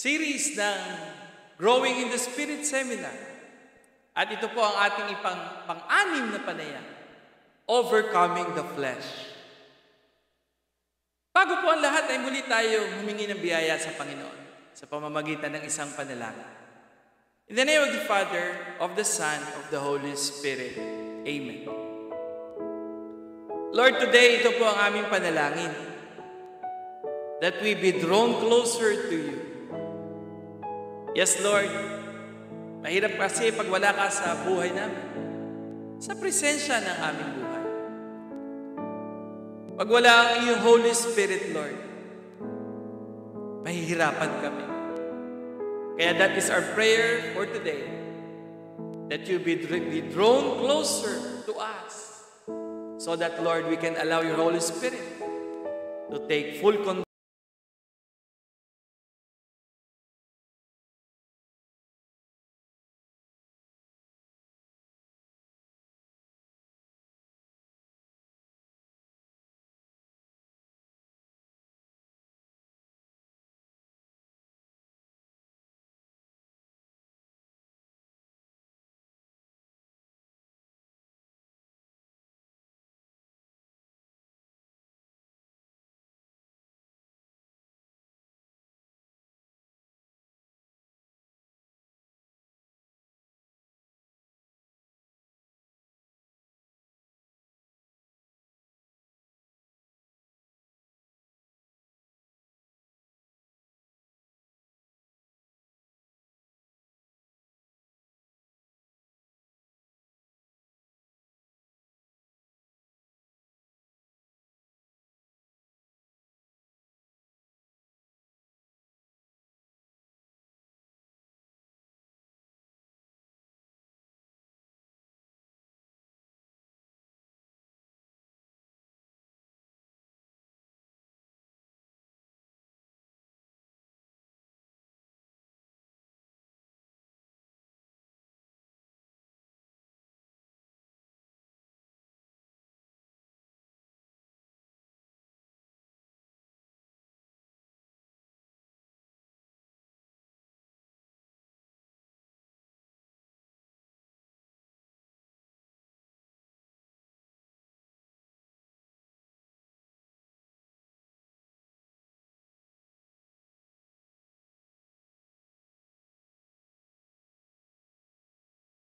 series ng Growing in the Spirit Seminar. At ito po ang ating pang-anim na panayam, Overcoming the Flesh. Bago po ang lahat ay muli tayo humingi ng biyaya sa Panginoon sa pamamagitan ng isang panalangin. In the name of the Father, of the Son, of the Holy Spirit. Amen. Lord, today ito po ang aming panalangin, that we be drawn closer to you. Yes, Lord, mahirap kasi pag wala ka sa buhay namin, sa presensya ng aming buhay. Pag wala ang iyong Holy Spirit, Lord, mahihirapan kami. Kaya that is our prayer for today, that you be drawn closer to us, so that, Lord, we can allow your Holy Spirit to take full control.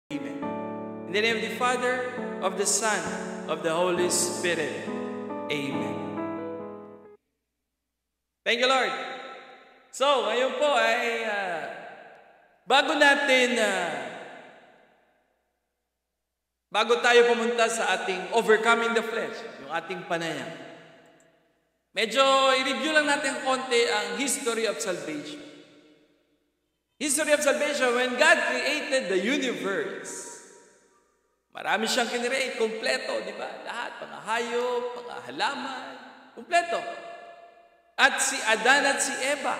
Amen. In the name of the Father, of the Son, of the Holy Spirit. Amen. Thank you, Lord. So, ngayon po ay bago tayo pumunta sa ating Overcoming the Flesh, yung ating panayam, medyo i-review lang natin konti ang history of salvation. History of salvation, when God created the universe, marami siyang kinreate, kompleto, di ba? Lahat, mga hayop, mga halaman, kompleto. At si Adan at si Eva.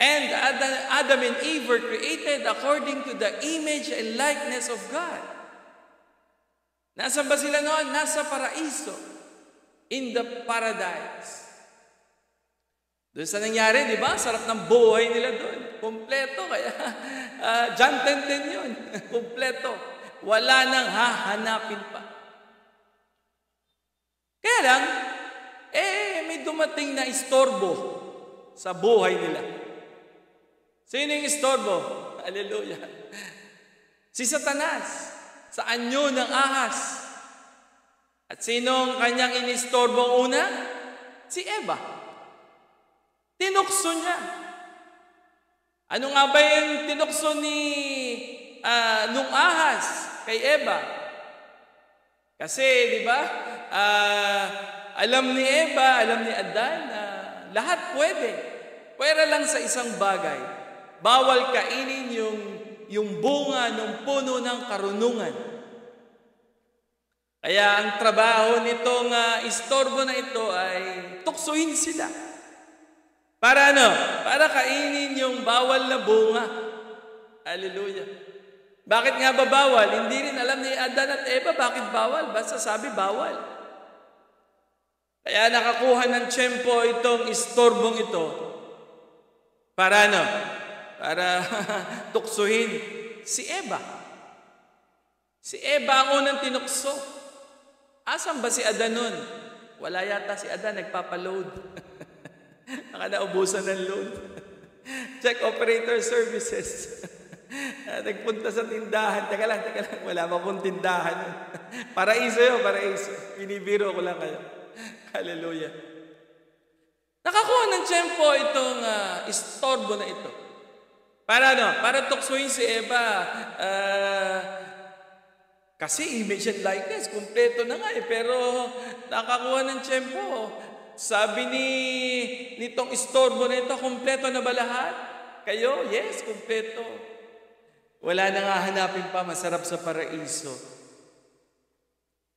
And Adam and Eve were created according to the image and likeness of God. Nasaan ba sila noon? Nasa paraiso. In the paradise. Doon sa nangyari, di ba? Sarap ng buhay nila doon. Kompleto. Kaya, John 10:10 yun. Kompleto. Wala nang hahanapin pa. Kaya lang, may dumating na istorbo sa buhay nila. Sino yung istorbo? Hallelujah. Si Satanas, sa anyo ng ahas. At sinong kanyang inistorbo una? Si Eva. Tinukso niya. Ano nga ba yung tinukso nung ahas kay Eva? Kasi, di ba, alam ni Eva, alam ni Adan na lahat pwede. Pwera lang sa isang bagay. Bawal kainin yung bunga ng puno ng karunungan. Kaya ang trabaho nitong istorbo na ito ay tuksuin sila. Para ano? Para kainin yung bawal na bunga. Hallelujah. Bakit nga ba bawal? Hindi rin alam ni Adan at Eva bakit bawal. Basta sabi bawal. Kaya nakakuha ng tiyempo itong istorbong ito Para ano? Para tuksuhin si Eva. Si Eva ang unang tinukso. Asan ba si Adan nun? Wala yata si Adan, nagpapaload. Naubusan ng load. Check operator services. Nagpunta sa tindahan. Teka lang. Wala pa pong tindahan. Paraiso yun, paraiso. Binibiro ko lang kayo. Hallelujah. Nakakuha ng tiyempo itong istorbo na ito. Para ano? Para tuksuhin si Eva. Kasi image and likeness, kumpleto na nga pero nakakuha ng tiyempo. Sabi nitong istorbo na ito, kumpleto na ba lahat? Kayo? Yes, kumpleto. Wala na nga hanapin pa, masarap sa paraiso.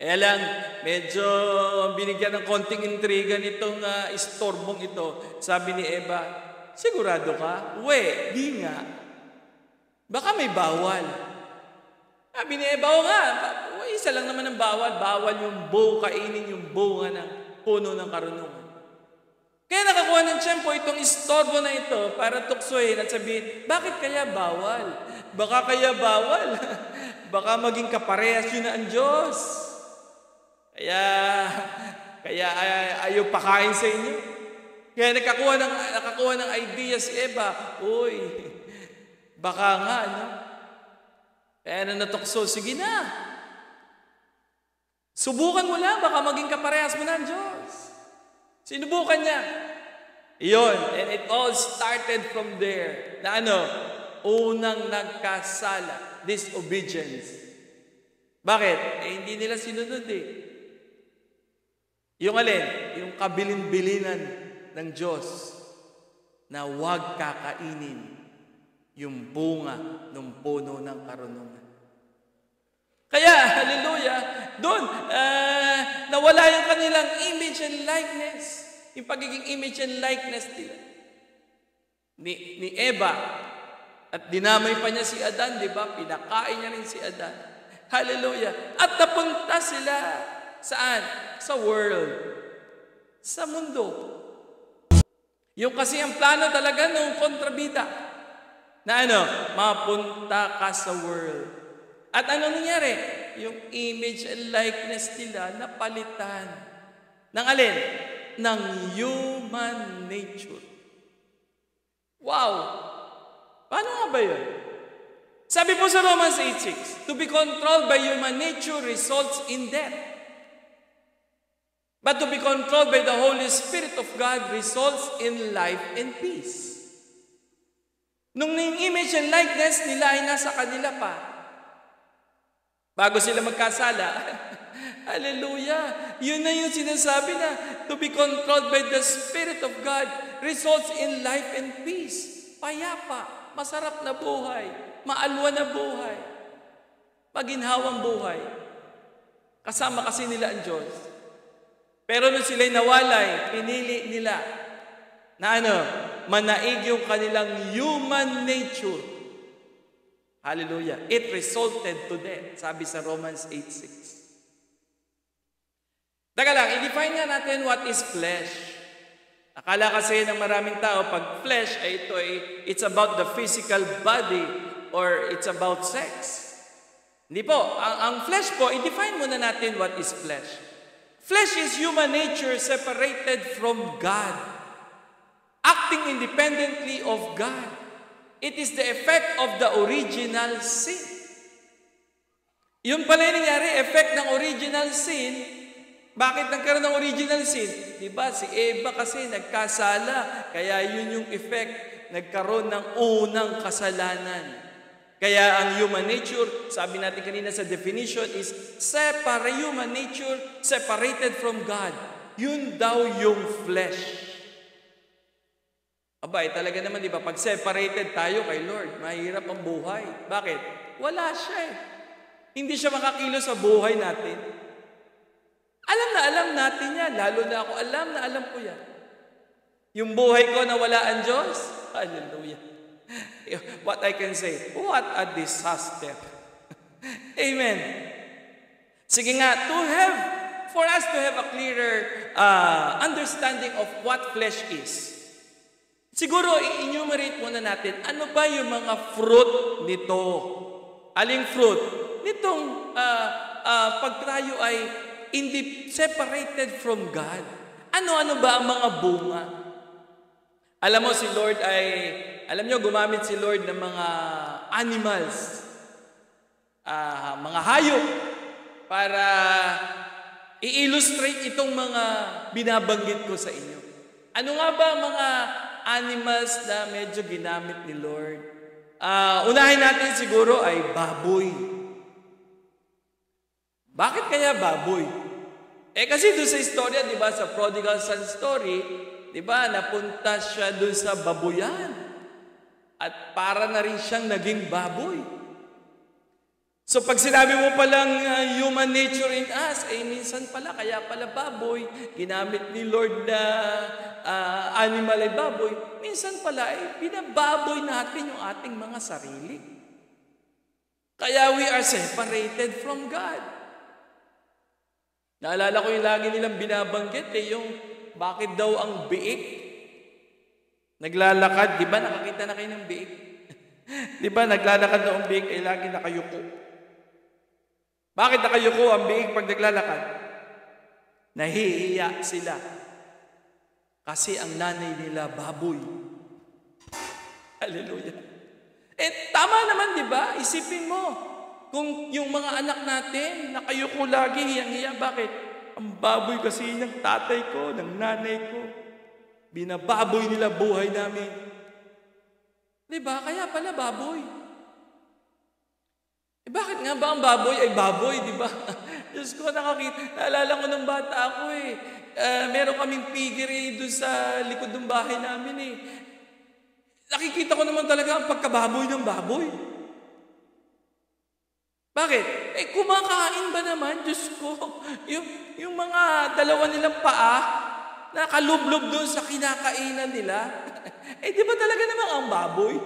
Lang, medyo binigyan ng konting intriga nitong istorbong ito. Sabi ni Eva, sigurado ka? Di nga. Baka may bawal. Sabi ni Eva, nga, isa lang naman ang bawal. Bawal yung kainin yung bunga ng puno ng karunungan. Kaya nakakuha ng tiyempo itong istorbo na ito para tuksohin at sabihin, bakit kaya bawal? Baka kaya bawal? Baka maging kaparehas yun na ang Diyos. Kaya ayaw pakain sa inyo. Kaya nakakuha ng idea si Eva, baka nga, no? Kaya natukso, sige na. Subukan mo lang, baka maging kaparehas mo na ang Diyos. Sinubukan niya. Iyon, and it all started from there. Na unang nagkasala, disobedience. Bakit? Hindi nila sinunod Yung alin? Yung kabilin-bilinan ng Diyos na huwag kakainin yung bunga ng puno ng karunungan. Kaya, hallelujah, doon, nawala yung kanilang image and likeness. Yung pagiging image and likeness nila. Ni Eva, at dinamay pa niya si Adan, di ba? Pinakain niya rin si Adan. Hallelujah. At napunta sila, saan? Sa world. Sa mundo. Yung kasi ang plano talaga nung kontrabida. Na mapunta ka sa world. At ano nangyari? Yung image and likeness nila napalitan. Ng alin? Ng human nature. Wow! Paano nga ba yun? Sabi po sa Romans 8:6, to be controlled by human nature results in death. But to be controlled by the Holy Spirit of God results in life and peace. Nung image and likeness nila ay nasa kanila pa. Bago sila magkasala. Hallelujah. Yun na yung sinasabi na to be controlled by the Spirit of God results in life and peace. Payapa, masarap na buhay, maalwa na buhay, maginhawang buhay. Kasama kasi nila ang Diyos. Pero nung sila'y nawalay, pinili nila na manaig yung kanilang human nature. Hallelujah. It resulted to death, sabi sa Romans 8:6. Teka lang, i-define nga natin what is flesh. Akala kasi ng maraming tao, pag flesh, it's about the physical body or it's about sex. Hindi po. Ang flesh po, i-define muna natin what is flesh. Flesh is human nature separated from God, acting independently of God. It is the effect of the original sin. Yun pala yung nangyari, effect ng original sin. Bakit nagkaroon ng original sin? Diba, si Eva kasi nagkasala, kaya yun yung effect, nagkaroon ng unang kasalanan. Kaya ang human nature, sabi natin kanina sa definition, is human nature separated from God. Yun daw yung flesh. Abay, talaga naman, di ba? Pag separated tayo kay Lord, mahirap ang buhay. Bakit? Wala siya Hindi siya makakilos sa buhay natin. Alam natin yan. Lalo na ako, alam ko yan. Yung buhay ko na wala ang Diyos, hallelujah. What I can say, what a disaster. Amen. Sige nga, for us to have a clearer understanding of what flesh is. Siguro, i-enumerate muna natin, ano ba yung mga fruit nito? Aling fruit? Nitong pag tayo ay separated from God. Ano-ano ba ang mga bunga? Alam mo, si Lord alam nyo, gumamit si Lord ng mga animals, mga hayop, para i-illustrate itong mga binabanggit ko sa inyo. Ano nga ba ang mga animals na medyo ginamit ni Lord? Unahin natin siguro ay baboy. Bakit kaya baboy? Kasi doon sa istorya, di ba, sa prodigal son story, di ba, napunta siya doon sa babuyan. At para na rin siyang naging baboy. So pag sinabi mo palang human nature in us, minsan pala, kaya pala baboy, ginamit ni Lord na animal ay baboy, minsan pala binababoy natin yung ating mga sarili. Kaya we are separated from God. Naalala ko yung lagi nilang binabanggit, yung bakit daw ang biik naglalakad, di ba nakakita na kayo ng biik? Di ba naglalakad na ang biik ay lagi nakayuko? Bakit nakayuko ang biik pag naglalakad? Nahihiya sila. Kasi ang nanay nila baboy. Hallelujah. Tama naman, di ba? Isipin mo, kung yung mga anak natin, nakayuko lagi, hiyang-hiya. Bakit? Ang baboy kasi ng tatay ko, ng nanay ko. Binababoy nila buhay namin. Di ba? Kaya pala baboy. Bakit nga ba ang baboy ay baboy, di ba? Diyos ko, naalala ko ng bata ako meron kaming piggery doon sa likod ng bahay namin Nakikita ko naman talaga ang pagkababoy ng baboy. Bakit? Kumakain ba naman, Diyos ko? Yung mga dalawa nilang paa, nakalublob doon sa kinakainan nila. Di ba talaga naman ang baboy?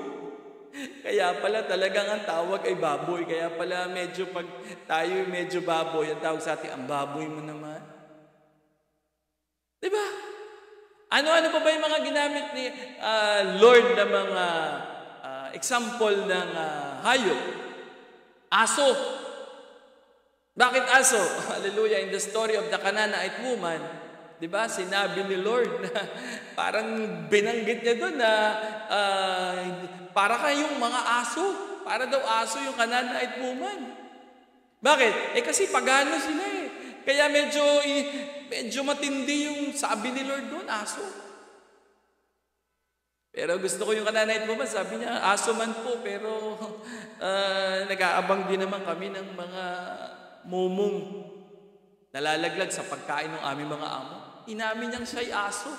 Kaya pala talagang ang tawag ay baboy. Kaya pala medyo pag tayo medyo baboy, ang tawag sa atin, ang baboy mo naman. Diba? Ano-ano pa ba yung mga ginamit ni Lord na mga example ng hayop? Aso. Bakit aso? Hallelujah. In the story of the Canaanite woman, diba, sinabi ni Lord na parang binanggit niya doon na para kayong mga aso. Para daw aso yung Canaanite woman. Bakit? Kasi pagano sila Kaya medyo matindi yung sabi ni Lord doon, aso. Pero gusto ko yung Canaanite woman, sabi niya, aso man po, pero nag-aabang din naman kami ng mga mumong nalalaglag sa pagkain ng aming mga amo. Inamin niyang siya'y aso.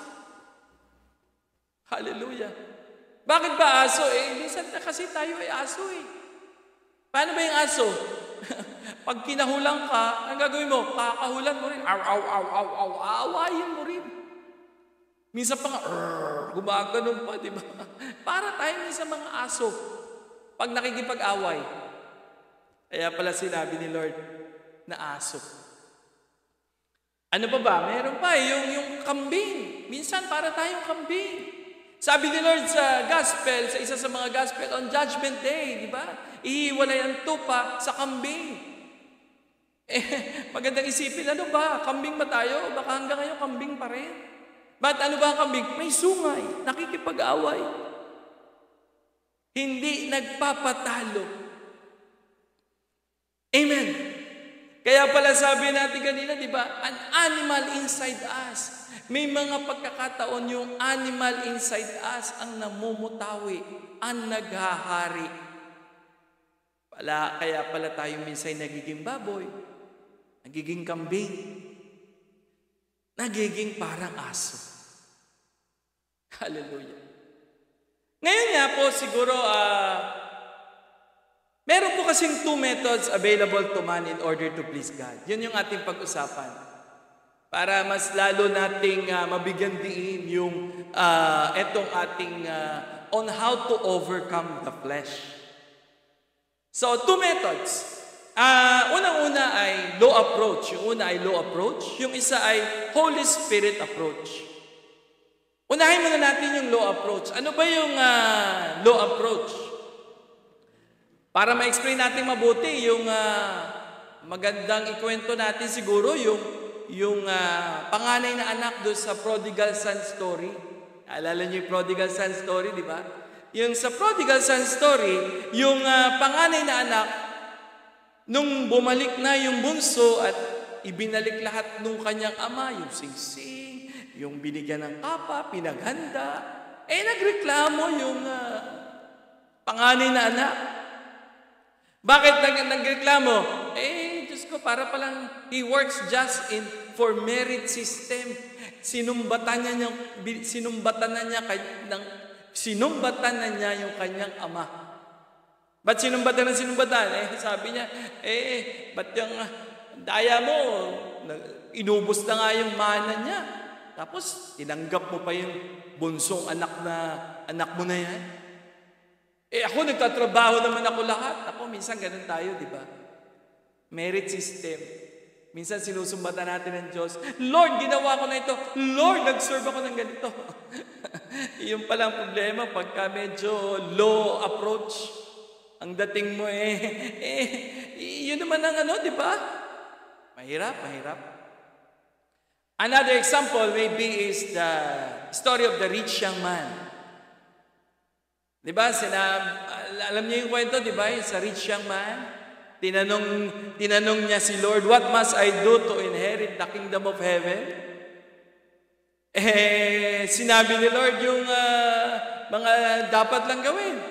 Hallelujah. Bakit ba aso? Minsan na kasi tayo ay aso Paano ba yung aso? Pag kinahulang ka, ang gagawin mo? Kakahulan mo rin. Aw, aw, aw, aw, aw, awayin mo rin. Minsan pa nga, gumaganon pa, di ba? Para tayo minsan mga aso. Pag nakikipag-away. Kaya pala sinabi ni Lord na aso. Ano pa ba? Meron pa yung kambing. Minsan para tayong kambing. Sabi ni Lord sa gospel, sa isa sa mga gospel, on Judgment Day, di ba? Ihiwalay ang tupa sa kambing. Magandang isipin, ano ba? Kambing ba tayo? Baka hanggang ngayon kambing pa rin. Ba't ano ba ang kambing? May sungay, nakikipag-away. Hindi nagpapatalo. Amen. Kaya pala sabi natin kanina, di ba? An animal inside us. May mga pagkakataon yung animal inside us ang namumutawi, ang naghahari. Kaya pala tayo minsan nagiging baboy, nagiging kambing, nagiging parang aso. Hallelujah. Ngayon nga po siguro, meron po kasing two methods available to man in order to please God. Yun yung ating pag-usapan. Para mas lalo nating mabigyan diin yung etong ating on how to overcome the flesh. So, two methods. Unang-una ay law approach. Yung una ay law approach. Yung isa ay Holy Spirit approach. Unahin muna natin yung law approach. Ano ba yung law approach? Para ma-explain natin mabuti, yung magandang ikwento natin siguro yung panganay na anak doon sa prodigal son story. Alala niyo yung prodigal son story, di ba? Yung sa prodigal son story, yung panganay na anak, nung bumalik na yung bunso at ibinalik lahat nung kanyang ama, yung singsing, yung binigyan ng kapa, pinaghanda, nagreklamo yung panganay na anak. Bakit nagreklamo? Diyos ko, para palang he works just for merit system. Sinumbatan na niya yung kanyang ama. Ba't sinumbatan? Sabi niya, ba't yung daya mo, inubos na nga yung mana niya. Tapos, tinanggap mo pa yung bunsong anak mo na yan. Ako, nagtatrabaho naman ako lahat. Ako, minsan ganun tayo, di ba? Merit system. Minsan sinusumbatan natin ng Diyos, Lord, ginawa ko na ito. Lord, nag-serve ako ng ganito. Yung palang problema, pagka medyo low approach, ang dating mo yun naman ang di ba? Mahirap. Another example maybe is the story of the rich young man. Di ba? Alam niyo yung kwento, di ba? Yung sa rich young man. Tinanong niya si Lord, what must I do to inherit the kingdom of heaven? Sinabi ni Lord yung mga dapat lang gawin.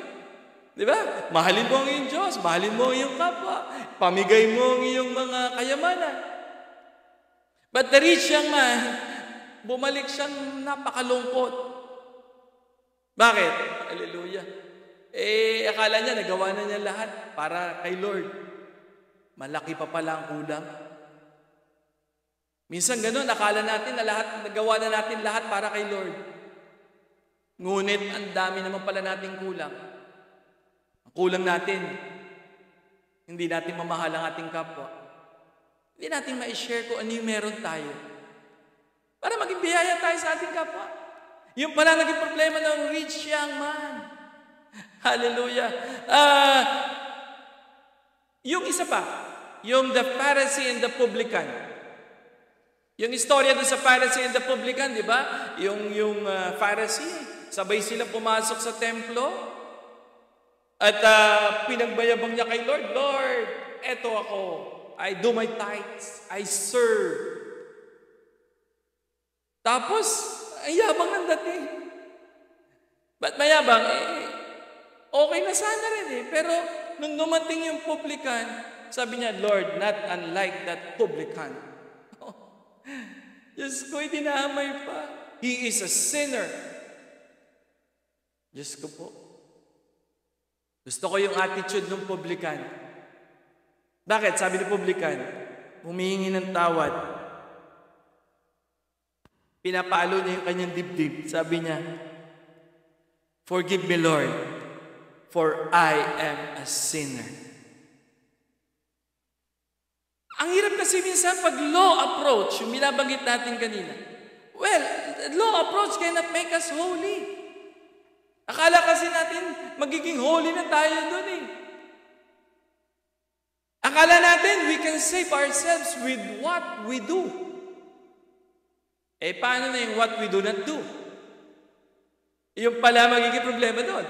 Di ba? Mahalin mo ang iyong Diyos, mahalin mo ang iyong kapwa, pamigay mo ang iyong mga kayamanan. But the rich young man, bumalik siyang napakalungkot. Bakit? Hallelujah. Akala niya, nagawa na niya lahat para kay Lord. Malaki pa pala ang kulang. Minsan ganun, akala natin na nagawa na natin lahat para kay Lord. Ngunit, ang dami naman pala nating kulang. Ang kulang natin, hindi natin mamahal ang ating kapwa. Hindi natin ma-share kung ano yung meron tayo. Para maging biyaya tayo sa ating kapwa. Yung pala naging problema ng rich young man. Hallelujah. Yung isa pa, yung the Pharisee and the publican. Yung istorya doon sa Pharisee and the publican, di ba? Yung Pharisee, sabay sila pumasok sa templo at pinagbayabang niya kay Lord, Lord, eto ako. I do my tithes. I serve. Tapos, ay yabang ng dating. Ba't mayabang? Okay na sana rin Pero, nung dumating yung publican, sabi niya, Lord, not unlike that publican. Diyos ko'y dinahamay pa. He is a sinner. Diyos ko po. Gusto ko yung attitude ng publican. Bakit? Sabi ni publican, humihingi ng tawad. Pinapalo niya yung kanyang dibdib. Sabi niya, forgive me, Lord, for I am a sinner. Ang hirap kasi minsan pag law approach, yung binabanggit natin kanina. Well, law approach cannot make us holy. Akala kasi natin magiging holy na tayo dun Akala natin we can save ourselves with what we do. Paano na yung what we do not do? Yung pala magiging problema doon.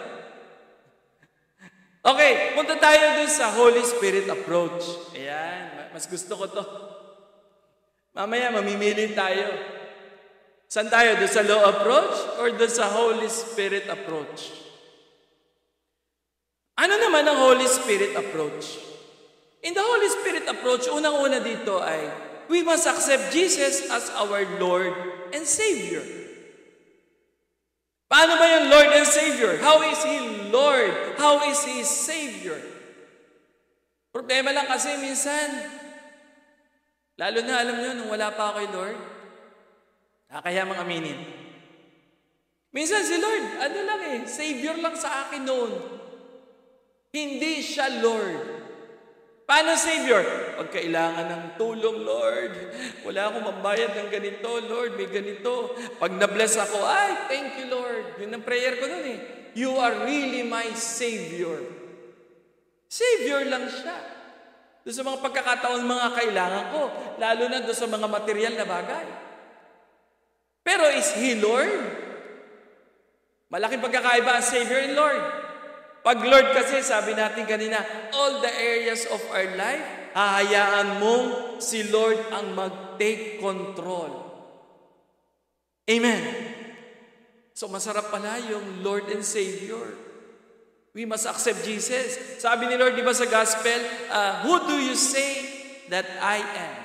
Okay, punta tayo doon sa Holy Spirit approach. Ayan, mas gusto ko to. Mamaya, mamimili tayo. Saan tayo? Doon sa law approach or doon sa Holy Spirit approach? Ano naman ang Holy Spirit approach? In the Holy Spirit approach, unang-una dito ay we must accept Jesus as our Lord and Savior. Paano ba yung Lord and Savior? How is He Lord? How is He Savior? Problema lang kasi minsan, lalo na alam nyo, nung wala pa ako kay Lord, nakakaya mga aminin. Minsan si Lord, Savior lang sa akin noon. Hindi siya Lord. Paano Savior? Pag kailangan ng tulong, Lord, wala akong mambayad ng ganito, Lord, may ganito. Pag na-bless ako, ay, thank you, Lord. Yun ang prayer ko nun eh. You are really my Savior. Savior lang siya. Doon sa mga pagkakataon, mga kailangan ko, lalo na doon sa mga material na bagay. Pero is He Lord? Malaking pagkakaiba ang Savior and Lord. Pag Lord kasi, sabi natin kanina, all the areas of our life, hahayaan mong si Lord ang mag-take control. Amen. So masarap pala yung Lord and Savior. We must accept Jesus. Sabi ni Lord, di ba sa Gospel, who do you say that I am?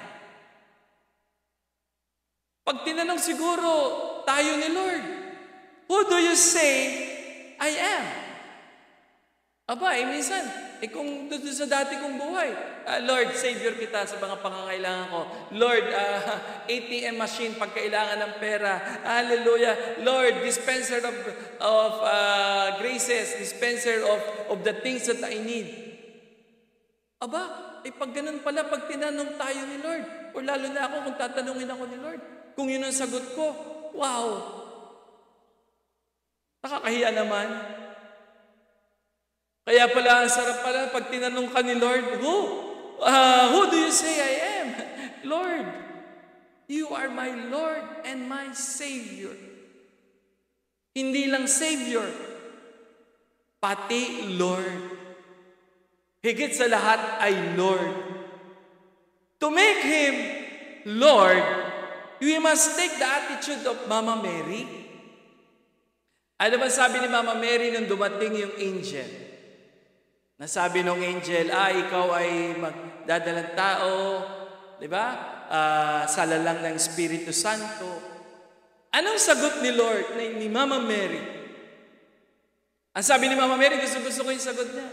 Pag tinanong siguro tayo ni Lord, who do you say I am? Aba, minsan, kung doon sa dati kong buhay, Lord, Savior kita sa mga pangangailangan ko. Lord, ATM machine pag kailangan ng pera. Hallelujah. Lord, dispenser of graces, dispenser of the things that I need. Aba, pag ganun pala, pag tinanong tayo ni Lord, o lalo na ako kung tatanungin ako ni Lord, kung yun ang sagot ko, wow! Nakakahiya naman. Kaya pala, ang sarap pala pag tinanong ka ni Lord, who do you say I am? Lord, you are my Lord and my Savior. Hindi lang Savior, pati Lord. Higit sa lahat ay Lord. To make Him Lord, we must take the attitude of Mama Mary. Ano ba sabi ni Mama Mary nung dumating yung angel? Nasabi ng angel, ikaw ay magdadalang tao, di ba? Sala lang ng Espiritu Santo. Anong sagot ni Lord, ni Mama Mary? Ang sabi ni Mama Mary, gusto ko yung sagot niya.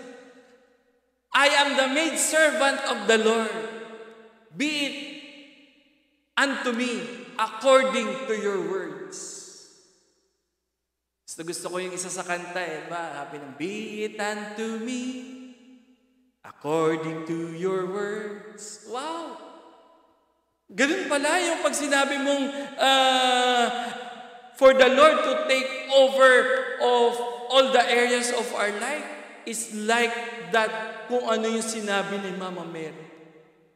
I am the maidservant of the Lord. Be it unto me according to your words. Gusto ko yung isa sa kanta Happy na, be it unto me according to your words. Wow! Ganun pala yung pag sinabi mong for the Lord to take over of all the areas of our life is like that kung ano yung sinabi ni Mama Mary.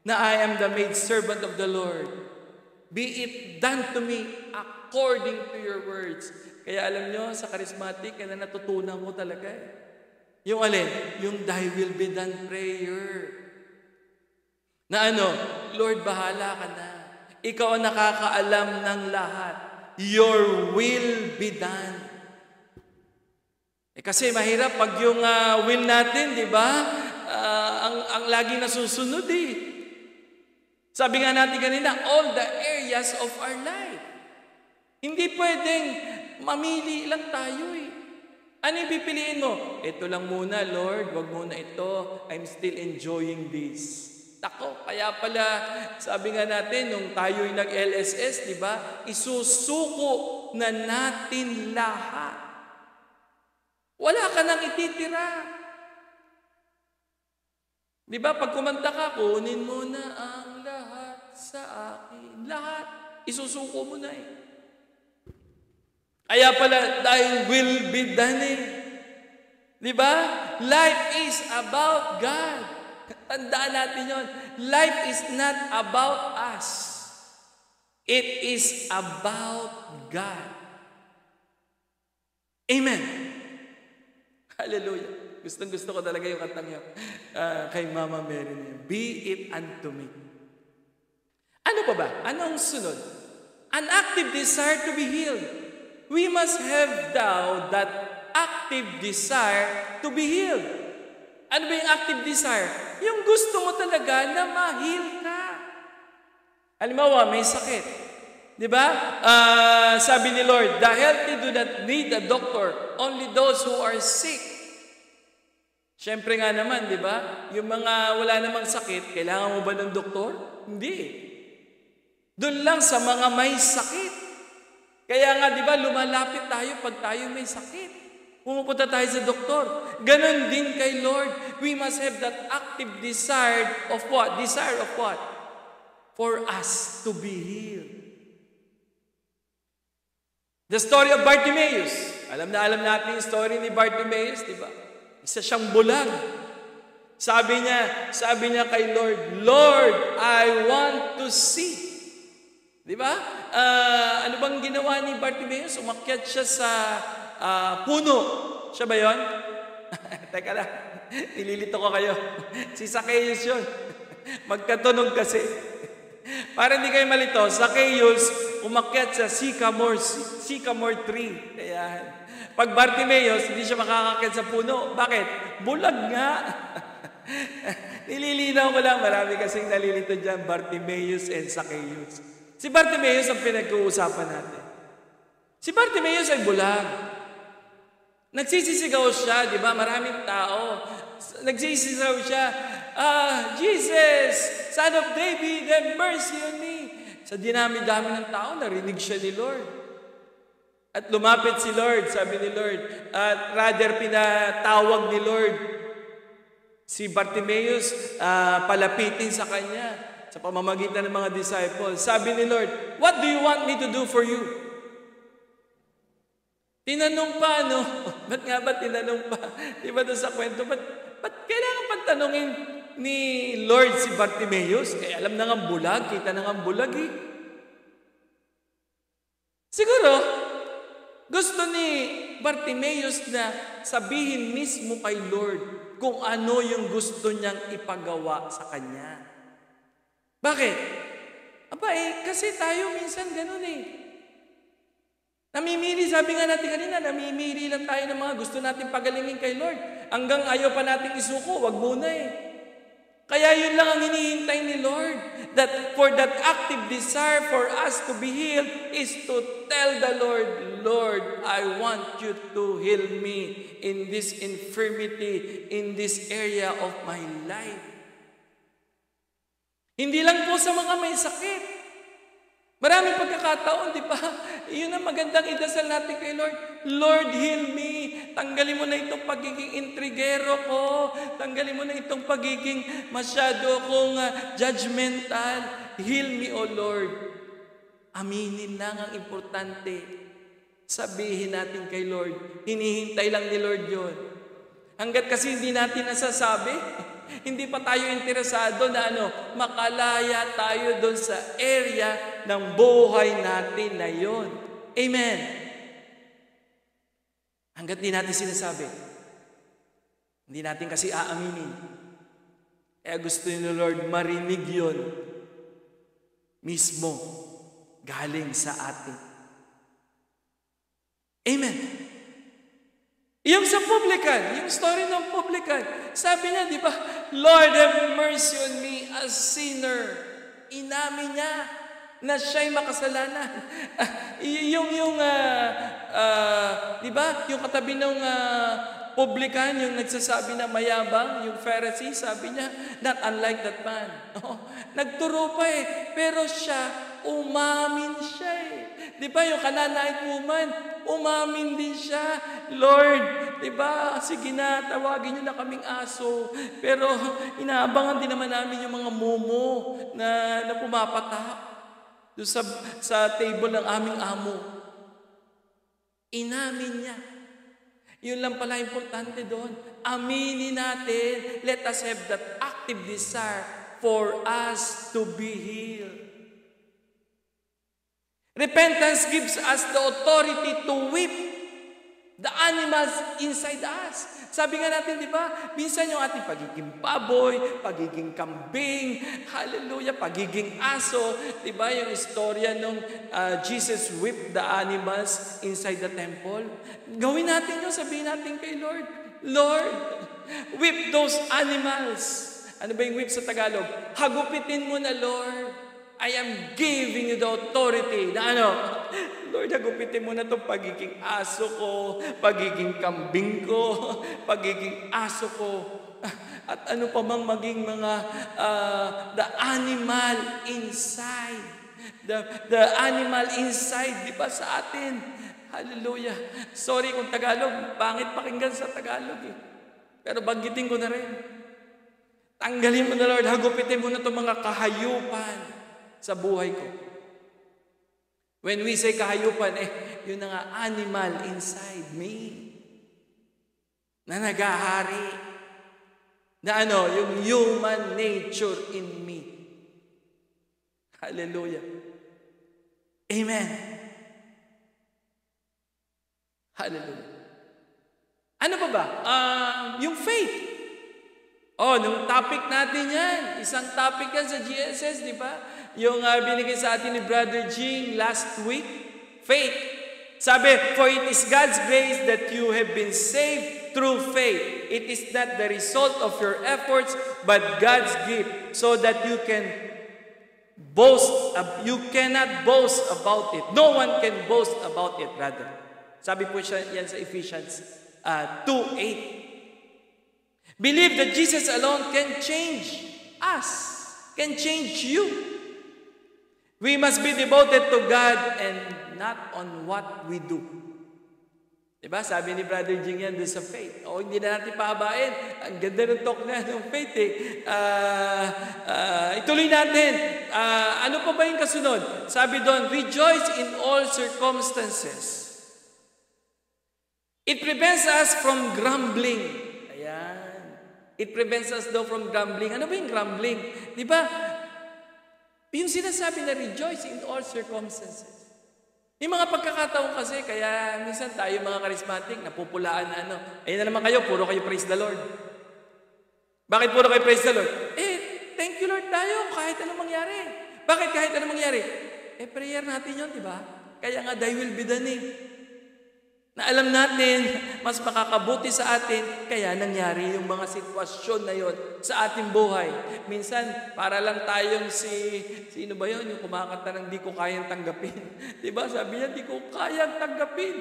Na I am the maidservant of the Lord. Be it done to me according to your words. Kaya alam nyo, sa charismatic, na natutunan mo talaga Yung alin? Yung thy will be done prayer. Na Lord, bahala ka na. Ikaw ang nakakaalam ng lahat. Your will be done. Kasi mahirap pag yung will natin, di ba? Ang lagi nasusunod Sabi nga natin kanina, all the areas of our life. Hindi pwedeng mamili lang tayo Ano yung pipiliin mo? Ito lang muna, Lord. Wag muna ito. I'm still enjoying this. Tako, kaya pala, sabi nga natin, nung tayo'y nag-LSS, di ba? Isusuko na natin lahat. Wala ka nang ititira. Di ba? Pag kumanta ka, kunin mo na ang lahat sa akin. Lahat. Isusuko mo na Kaya pala, thy will be done Di ba? Life is about God. Tandaan natin yon. Life is not about us. It is about God. Amen. Hallelujah. Gustong-gusto ko talaga yung kantang yun. Kay Mama Mary na yun. Be it unto me. Ano pa ba? Anong sunod? An active desire to be healed. We must have daw that active desire to be healed. Ano ba yung active desire? Yung gusto mo talaga na ma-heal ka. Halimbawa, may sakit. Di ba? Sabi ni Lord, the healthy do not need a doctor, only those who are sick. Siyempre nga naman, di ba? Yung mga wala namang sakit, kailangan mo ba ng doktor? Hindi. Doon lang sa mga may sakit. Kaya nga, di ba, lumalapit tayo pag tayo may sakit. Pumupunta tayo sa doktor. Ganon din kay Lord. We must have that active desire of what? Desire of what? For us to be healed. The story of Bartimaeus. Alam natin yung story ni Bartimaeus, di ba? Isa siyang bulag. Sabi niya kay Lord, Lord, I want to see. Di ba? Ano bang ginawa ni Bartimaeus? Umakyat siya sa puno. Siya ba yun? Teka lang, nililito ko kayo. Si Zacchaeus yun. Magkatunog kasi. Para hindi kayo malito, Zacchaeus umakyat sa sycamore tree. Kaya, pag Bartimaeus, hindi siya makakakyat sa puno. Bakit? Bulag nga. Nililinaw ko lang, marami kasing nalilito dyan, Bartimaeus and Zacchaeus. Si Bartimaeus ang pinag-uusapan natin. Si Bartimaeus ay bulag. Nagsisisigaw siya, di ba? Maraming tao. Nagsisisigaw siya, Jesus, Son of David, have mercy on me. Sa dinami-dami ng tao, narinig siya ni Lord. At lumapit si Lord, sabi ni Lord, at rather pinatawag ni Lord si Bartimaeus, palapitin sa kanya sa pamamagitan ng mga disciples. Sabi ni Lord, what do you want me to do for you? Tinanong pa, no? Ba't nga ba tinanong pa? Di ba doon sa kwento? Ba't kailangan pagtanungin ni Lord si Bartimaeus? Eh, alam na nga bulag, kita na nga bulag eh. Siguro, gusto ni Bartimaeus na sabihin mismo kay Lord kung ano yung gusto niyang ipagawa sa kanya. Bakit? Kasi tayo minsan ganun eh. Namimili, sabi nga natin kanina, namimili lang tayo ng mga gusto natin pagalingin kay Lord. Hanggang ayaw pa natin isuko, wag muna eh. Kaya yun lang ang hinihintay ni Lord. That for that active desire for us to be healed is to tell the Lord, Lord, I want you to heal me in this infirmity, in this area of my life. Hindi lang po sa mga may sakit. Maraming pagkakataon, di ba? Iyon ang magandang idasal natin kay Lord. Lord, heal me. Tanggalin mo na itong pagiging intrigero ko. Tanggalin mo na itong pagiging masyado kong judgmental. Heal me, O Lord. Aminin lang ang importante. Sabihin natin kay Lord. Hinihintay lang ni Lord yun. Hanggat kasi hindi natin nasasabi, hindi pa tayo interesado na makalaya tayo doon sa area ng buhay natin na yon. Amen. Hanggat di natin sinasabi, hindi natin kasi aaminin. Kaya gusto ni Lord marinig yon mismo galing sa atin. Amen. Yung sa publican, yung story ng publican, sabi niya, di ba, Lord, have mercy on me, a sinner. Inamin niya na siya'y makasalanan. Di ba, yung katabi ng publican, yung nagsasabi na mayabang, yung Pharisee, sabi niya, not unlike that man. Nagturo pa eh, pero siya, umamin siya eh. Di ba, yung Canaanite woman, umamin din siya. Lord, di ba, sige na, tawagin niyo na kaming aso. Pero inaabangan din naman namin yung mga momo na pumapatak doon sa table ng aming amo. Inamin niya. Yun lang pala importante doon. Aminin natin. Let us have that active desire for us to be healed. Repentance gives us the authority to whip the animals inside us. Sabi nga natin, di ba? Minsan yung ating pagiging baboy, pagiging kambing, hallelujah, pagiging aso. Di ba yung istorya nung Jesus whipped the animals inside the temple? Gawin natin yun, sabihin natin kay Lord, Lord, whip those animals. Ano ba yung whip sa Tagalog? Hagupitin mo na, Lord. I am giving you the authority na Lord, hagupitin mo na itong pagiging aso ko, pagiging kambing ko, pagiging aso ko, at ano pa mang maging mga the animal inside. The animal inside, di ba sa atin? Hallelujah. Sorry kung Tagalog, pangit pakinggan sa Tagalog eh. Pero banggitin ko na rin. Tanggalin mo na, Lord, hagupitin mo na itong mga kahayupan sa buhay ko. When we say kahayupan, yun na nga, animal inside me. Na nagahari. Na yung human nature in me. Hallelujah. Amen. Hallelujah. Ano pa ba? Yung faith. Nung topic natin yan. Isang topic yan sa GSS, di ba? Yung binigay sa atin ni Brother Jing last week. Faith. Sabi, for it is God's grace that you have been saved through faith. It is not the result of your efforts, but God's gift, so that you can boast. You cannot boast about it. No one can boast about it, rather. Sabi po siya yan sa Ephesians 2:8. Believe that Jesus alone can change us, can change you. We must be devoted to God and not on what we do. Diba? Sabi ni Brother Jing yan doon sa faith. Hindi na natin pahabain. Ang ganda ng talk na ng faith eh. Ituloy natin. Ano pa ba yung kasunod? Sabi doon, rejoice in all circumstances. It prevents us from grumbling. Ayan. It prevents us daw from grumbling. Ano ba yung grumbling? Diba? Yung sinasabi na rejoice in all circumstances. Yung mga pagkakataon kasi, kaya minsan tayo mga charismatic, napupulaan na ayun na naman kayo, puro kayo praise the Lord. Bakit puro kayo praise the Lord? Thank you Lord tayo, kahit anong mangyari. Bakit kahit anong mangyari? Prayer natin yun, di ba? Kaya nga, thy will be done eh. Na alam natin, mas makakabuti sa atin, kaya nangyari yung mga sitwasyon na yon sa ating buhay. Minsan, para lang tayong sino ba yun? Yung kumakanta ng di ko kayang tanggapin. Diba? Sabi niya, di ko kayang tanggapin.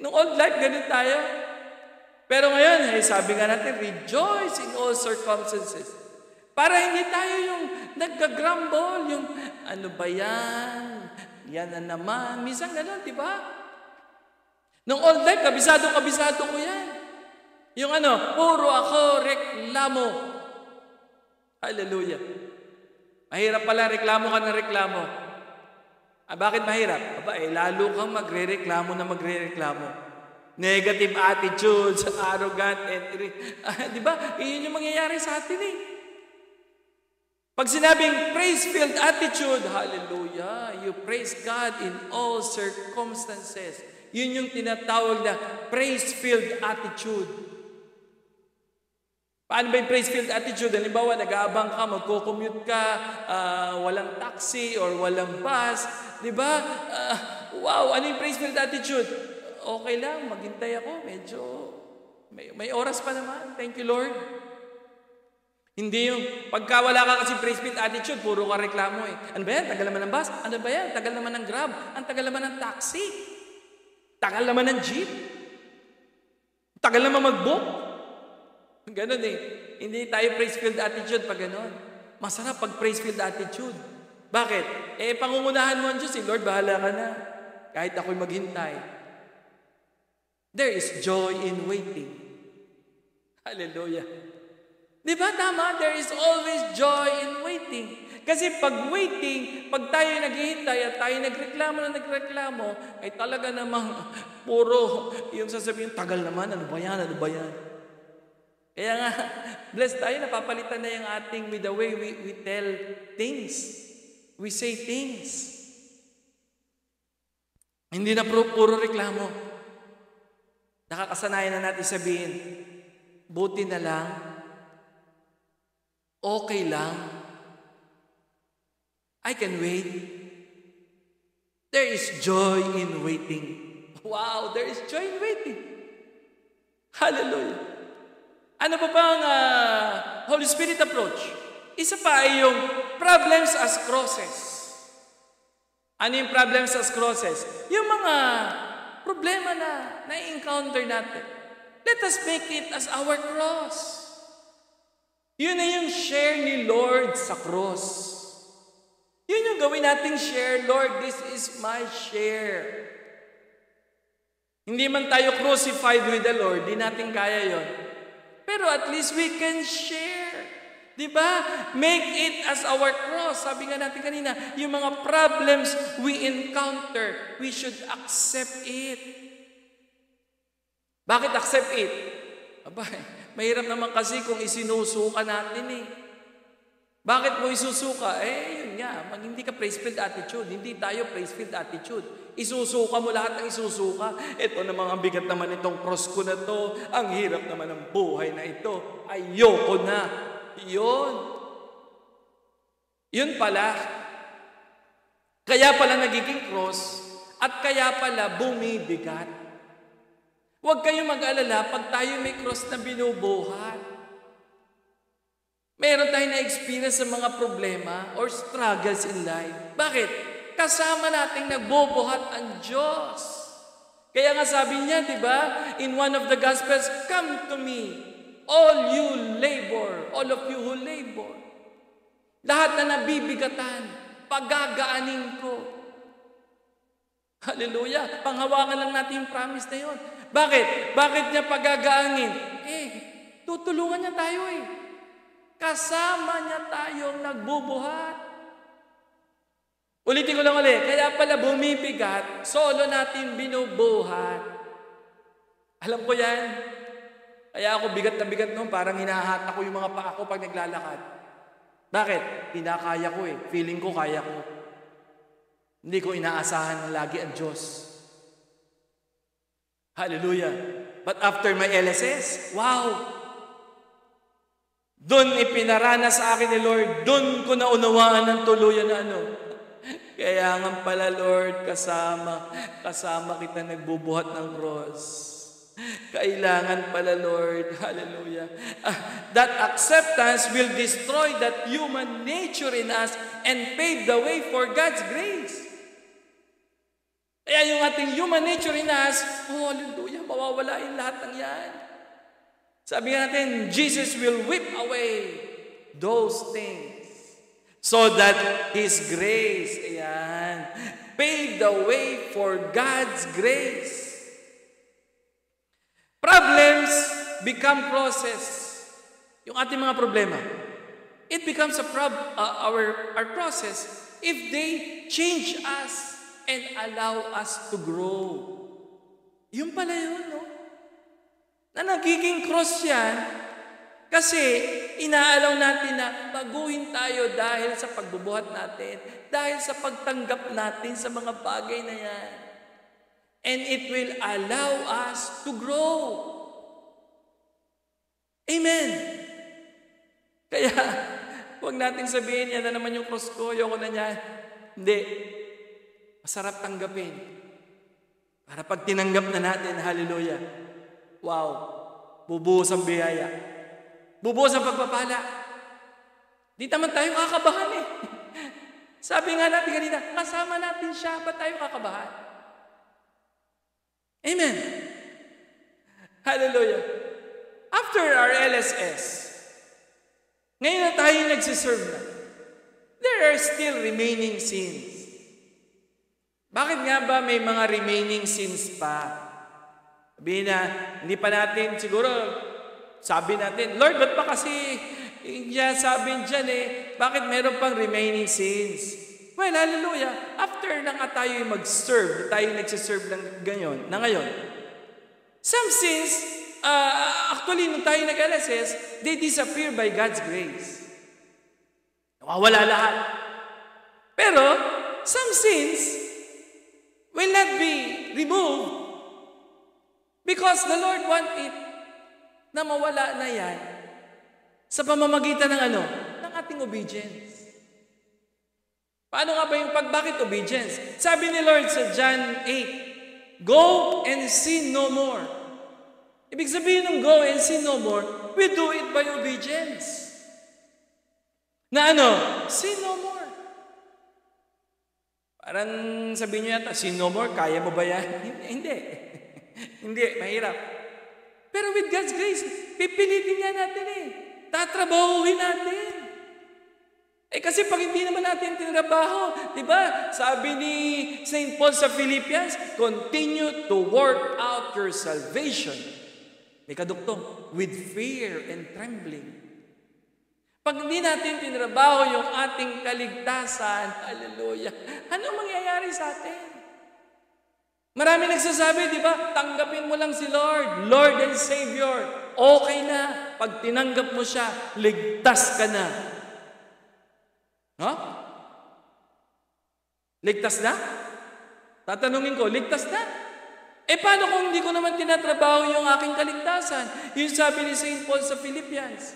Nung old life, ganun tayo. Pero ngayon, sabi nga natin, rejoice in all circumstances. Para hindi tayo yung nagka-grumble, yung ano ba yan? Yan na naman. Minsan ganun, diba? Nung old life, kabisado ko yan. Yung puro ako reklamo. Hallelujah. Mahirap pala, reklamo ka ng reklamo. Bakit mahirap? Lalo kang magre-reklamo na magre-reklamo. Negative attitudes, arrogant, di ba? Iyon yung mangyayari sa atin eh. Pag sinabing praise-filled attitude, hallelujah, you praise God in all circumstances. Yun yung tinatawag na praise-filled attitude. Paano ba yung praise-filled attitude? Halimbawa, nag-aabang ka, magko-commute ka, walang taxi or walang bus. Di ba? Wow, ano yung praise-filled attitude? Okay lang, maghintay ako. Medyo, may oras pa naman. Thank you, Lord. Hindi yung, pagka wala ka kasi praise-filled attitude, puro ka reklamo eh. Ano ba yan? Tagal naman ng bus? Ano ba yan? Tagal naman ng Grab? Ang tagal naman ng taxi? Tagal naman ng jeep. Tagal naman mag-book. Ganon eh. Hindi tayo praise-filled attitude pag ganon. Masarap pag praise-filled attitude. Bakit? Pangungunahan mo ang Diyos. Lord, bahala ka na. Kahit ako'y maghintay. There is joy in waiting. Hallelujah. Di ba tama? There is always joy in waiting. Kasi pag waiting, pag tayo naghihintay at tayo nagreklamo, ay talaga namang puro yung sasabihin, tagal naman, ano ba yan? Kaya nga, blessed tayo, napapalitan na yung ating with the way we tell things. We say things. Hindi na puro reklamo. Nakakasanayan na natin sabihin, buti na lang, okay lang, I can wait. There is joy in waiting. Wow, there is joy in waiting. Hallelujah. Ano pa bang Holy Spirit approach? Isa pa ay yung problems as crosses. Ano yung problems as crosses? Yung mga problema na na-encounter natin. Let us make it as our cross. Yun na yung share ni Lord sa cross. Yun yung gawin nating share. Lord, this is my share. Hindi man tayo crucified with the Lord, di natin kaya yon. Pero at least we can share. Di ba? Make it as our cross. Sabi nga natin kanina, yung mga problems we encounter, we should accept it. Bakit accept it? Aba, mahirap naman kasi kung isinusuka natin eh. Bakit mo isusuka? Yun nga, hindi ka praise-filled attitude. Hindi tayo praise-filled attitude. Isusuka mo lahat ng isusuka. Ito namang ang bigat naman itong cross ko na to. Ang hirap naman ng buhay na ito. Ayoko na. Yun. Yun pala. Kaya pala nagiging cross at kaya pala bumibigat. Huwag kayong mag-alala pag tayo may cross na binubuhat. Meron tayong na-experience sa mga problema or struggles in life. Bakit? Kasama nating nagbubuhat ang Diyos. Kaya nga sabi niya, di ba? In one of the Gospels, come to me, all you labor, all of you who labor. Lahat na nabibigatan, pagagaanin ko. Hallelujah! Panghawakan lang natin yung promise na yun. Bakit? Bakit niya pagagaanin? Tutulungan niya tayo eh. Kasama niya tayong nagbubuhat. Ulitin ko lang ulit. Kaya pala bumibigat, solo natin binubuhat. Alam ko yan. Kaya ako bigat na bigat noon, parang hinahata ko yung mga paa ko pag naglalakad. Bakit? Pinakaya ko eh. Feeling ko kaya ko. Hindi ko inaasahan na lagi ang Diyos. Hallelujah. But after my LSS, wow! Doon ipinaranas sa akin ni Lord, doon ko naunawaan ng tuluyan na Kaya nga pala Lord, kasama kita nagbubuhat ng cross. Kailangan pala Lord, hallelujah. That acceptance will destroy that human nature in us and pave the way for God's grace. Kaya yung ating human nature in us, hallelujah, mawawala yung lahat ng yan. Sabi natin, Jesus will whip away those things so that His grace, pave the way for God's grace. Problems become crosses. Yung ating mga problema, it becomes our process if they change us and allow us to grow. Yung pala yun, no? Na nagiging cross yan kasi inaalaw natin na baguhin tayo dahil sa pagbubuhat natin, dahil sa pagtanggap natin sa mga bagay na yan. And it will allow us to grow. Amen. Kaya, huwag natin sabihin, yan na naman yung cross ko, ayoko na niya. Hindi. Masarap tanggapin. Para pag tinanggap na natin, hallelujah, wow, bubuhos ang biyaya. Bubuhos ang pagpapala. Di naman tayo kakabahan eh. Sabi nga natin kanina, kasama natin siya, ba't tayo kakabahan? Amen. Hallelujah. After our LSS, ngayon na tayo nagsiserve na, there are still remaining sins. Bakit nga ba may mga remaining sins pa? Sabihin na, hindi pa natin siguro, sabi natin, Lord, ba't pa kasi sabi dyan bakit meron pang remaining sins? Well, hallelujah. After na nga tayo mag-serve, tayo nagsiserve ng ganyan, na ngayon, some sins, actually, nung tayo nag-LSS, they disappear by God's grace. Nawawala lahat. Pero, some sins will not be removed because the Lord want it na mawala na yan sa pamamagitan ng ng ating obedience. Paano nga ba yung bakit obedience? Sabi ni Lord sa John 8, go and sin no more. Ibig sabihin ng go and sin no more, we do it by obedience. Na sin no more. Parang sabihin nyo yata, sin no more, kaya mo ba yan? Hindi. Hindi, mahirap. Pero with God's grace, pipilitin niya natin Tatrabahuhin natin. Kasi pag hindi naman natin tinrabaho, di ba? Sabi ni St. Paul sa Philippians, continue to work out your salvation. May kaduktong, with fear and trembling. Pag hindi natin tinrabaho yung ating kaligtasan, hallelujah, anong mangyayari sa atin? Marami nagsasabi, di ba? Tanggapin mo lang si Lord, Lord and Savior. Okay na. Pag tinanggap mo siya, ligtas ka na. No? Ligtas na? Tatanungin ko, ligtas na? Paano kung hindi ko naman tinatrabaho yung aking kaligtasan? Yung sabi ni St. Paul sa Philippians.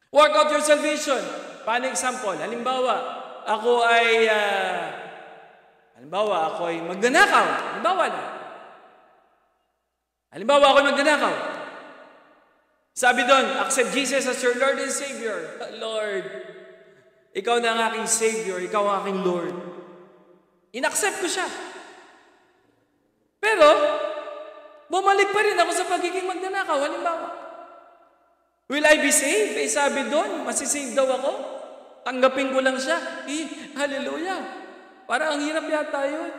Work out your salvation. Paano example? Halimbawa, ako ay magnanakaw. Halimbawa, ako ay magnanakaw. Sabi doon, accept Jesus as your Lord and Savior. Lord, ikaw na ang aking Savior, ikaw ang aking Lord. In-accept ko siya. Pero, bumalik pa rin ako sa pagiging magnanakaw. Halimbawa, will I be saved? Sabi doon, masisave daw ako. Tanggapin ko lang siya. Hallelujah. Parang ang hirap yata yun.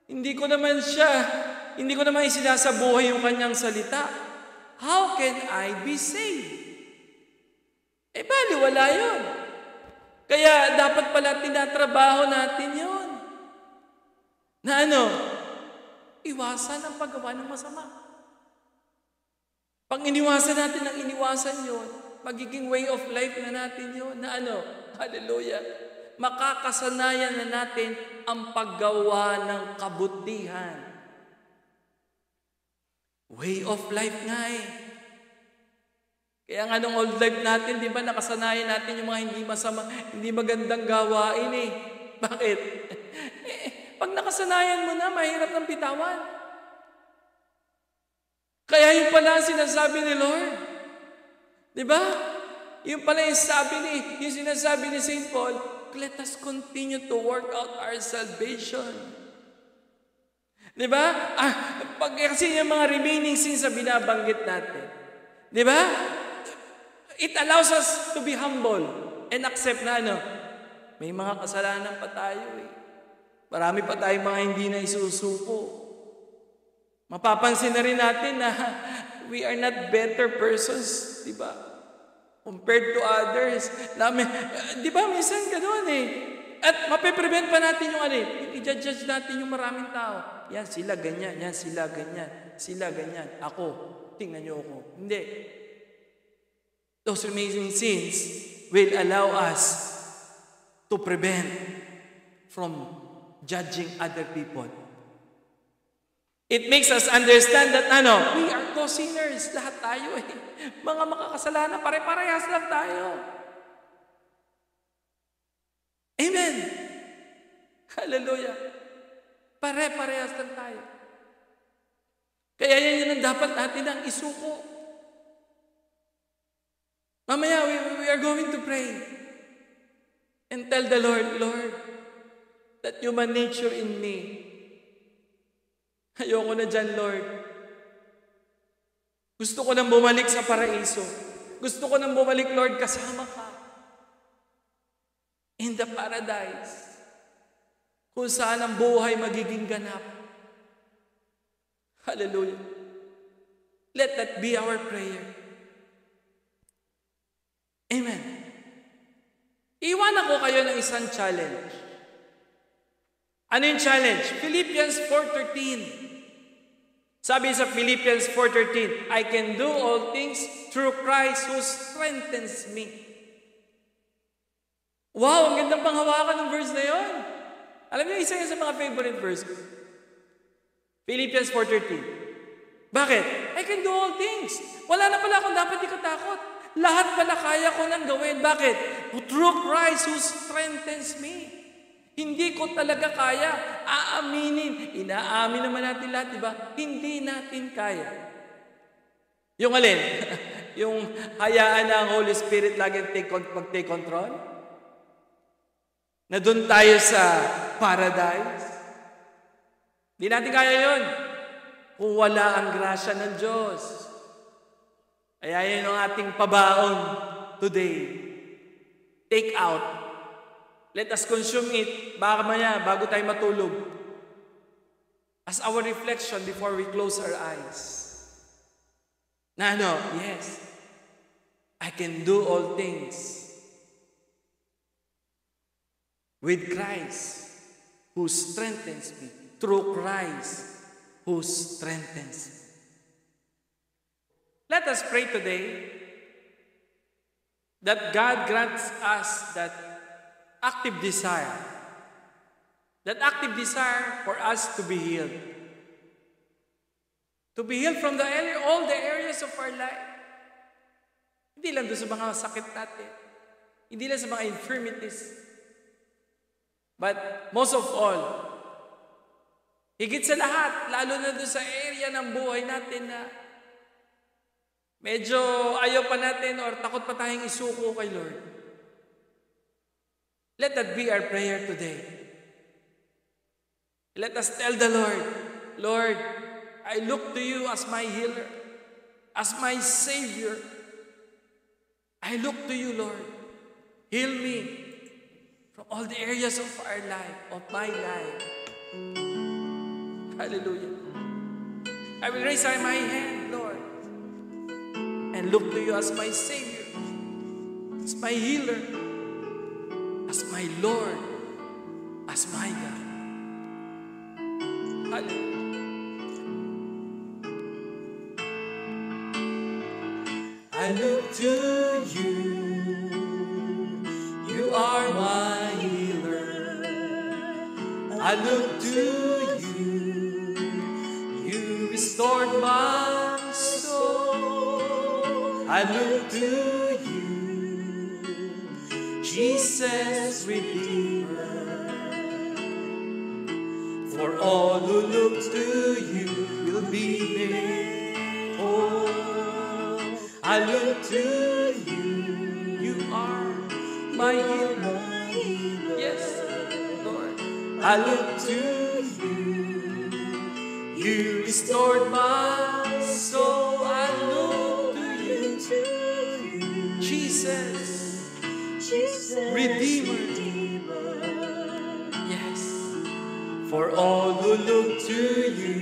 Hindi ko naman isinasabuhay yung kanyang salita. How can I be saved? Baliwala yun. Kaya dapat pala tinatrabaho natin yun. Na iwasan ang paggawa ng masama. Pag iniwasan natin ang iniwasan yun, magiging way of life na natin yun. Na hallelujah, makakasanayan na natin ang paggawa ng kabutihan. Way of life nga Kaya nga nung old life natin, di ba, nakasanayan natin yung mga hindi magandang gawain Bakit? Pag nakasanayan mo na, mahirap ng bitawan. Kaya yung pala ang sinasabi ni Lord. Di ba? Yung pala yung sinasabi ni St. Paul, let us continue to work out our salvation. Di ba? Kasi yung mga remaining sins na binabanggit natin. Di ba? It allows us to be humble and accept na may mga kasalanan pa tayo Marami pa tayong mga hindi na isusuko. Mapapansin na rin natin na we are not better persons, di ba? Compared to others. Di ba, minsan gano'n At mape-prevent pa natin yung i-judge natin yung maraming tao. Yan, sila ganyan. Yan, sila ganyan. Sila ganyan. Ako, tingnan niyo ako. Hindi. Those remaining sins will allow us to prevent from judging other people. It makes us understand that we are co-sinners. Lahat tayo Mga makakasalanan, pare-parehas lang tayo. Amen. Hallelujah. Pare-parehas lang tayo. Kaya yan ang dapat natin ang isuko. Mamaya, we are going to pray and tell the Lord, Lord, that human nature in me, ayoko na dyan, Lord. Gusto ko nang bumalik sa paraiso. Gusto ko nang bumalik, Lord, kasama ka. In the paradise, kung saan ang buhay magiging ganap. Hallelujah. Let that be our prayer. Amen. Iwanan ko kayo ng isang challenge. Ano yung challenge? Philippians 4:13. Sabi sa Philippians 4:13, I can do all things through Christ who strengthens me. Wow, ang gandang panghawakan ng verse na yun. Alam niyo, isa yan sa mga favorite verse ko. Philippians 4:13. Bakit? I can do all things. Wala na pala akong dapat ikatakot. Lahat pala kaya ko nang gawin. Bakit? Through Christ who strengthens me. Hindi ko talaga kaya. Aaminin. Inaamin naman natin lahat, diba? Hindi natin kaya. Yung alin? Yung hayaan na ang Holy Spirit lagi mag-take control? Na doon tayo sa paradise? Hindi natin kaya yun. Kung wala ang grasya ng Diyos. Kaya yun ang ating pabaon today. take out. Let us consume it bago tayo matulog. As our reflection before we close our eyes. Yes, I can do all things with Christ who strengthens me, through Christ who strengthens me. Let us pray today that God grants us that active desire for us to be healed. To be healed from all the areas of our life. Hindi lang doon sa mga sakit natin. Hindi lang sa mga infirmities. But most of all, higit sa lahat, lalo na doon sa area ng buhay natin na medyo ayaw pa natin or takot pa tayong isuko kay Lord. Let that be our prayer today. Let us tell the Lord, Lord, I look to you as my healer, as my Savior. I look to you, Lord. Heal me from all the areas of our life, of my life. Hallelujah. I will raise my hand, Lord, and look to you as my Savior, as my healer, as my Lord, as my God. Hallelujah. I look to you, you are my healer. I look to you, you restored my soul. I look to you, Jesus Redeemer. For all who look to you will be made whole. I look to you, you are my healer. Yes, Lord. I look to you, you restored my soul. I look to you, Jesus, Redeemer. Yes, for all who look to you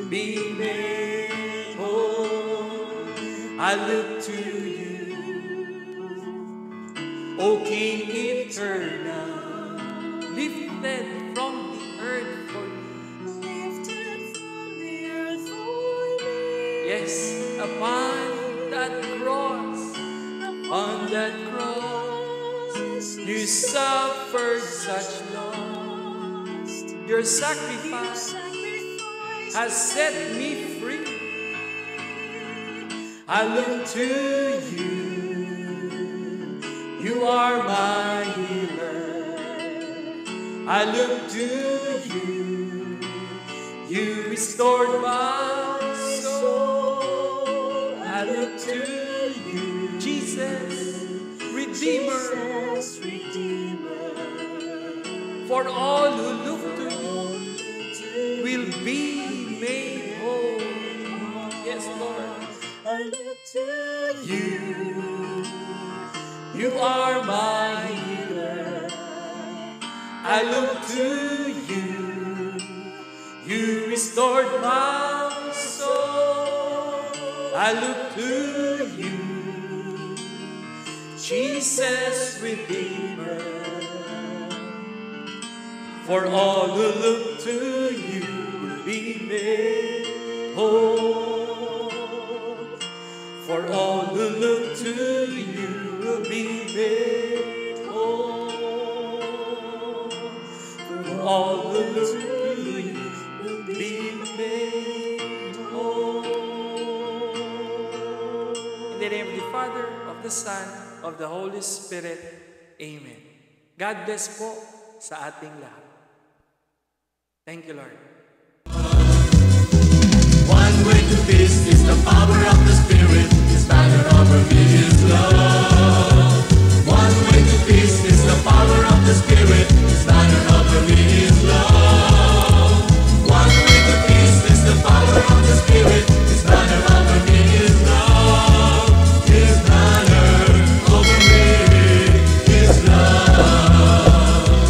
be made whole. I look to you, O King eternal, lifted from the earth for me. Yes, upon that cross, you suffered such loss. Your sacrifice has set me free. I look to you, you are my healer. I look to you, you restored my soul. I look to you, Jesus, Redeemer. For all who look to you will be made whole. Yes, Lord. I look to you, you are my healer. I look to you, you restored my soul. I look to you, Jesus Redeemer. For all who look to you will be made whole. For all who look to you will be made whole. For all who look to you will be made whole. In the name of the Father, of the Son, of the Holy Spirit. Amen. God bless po sa ating lahat. Thank you, Lord. One way to peace is the power of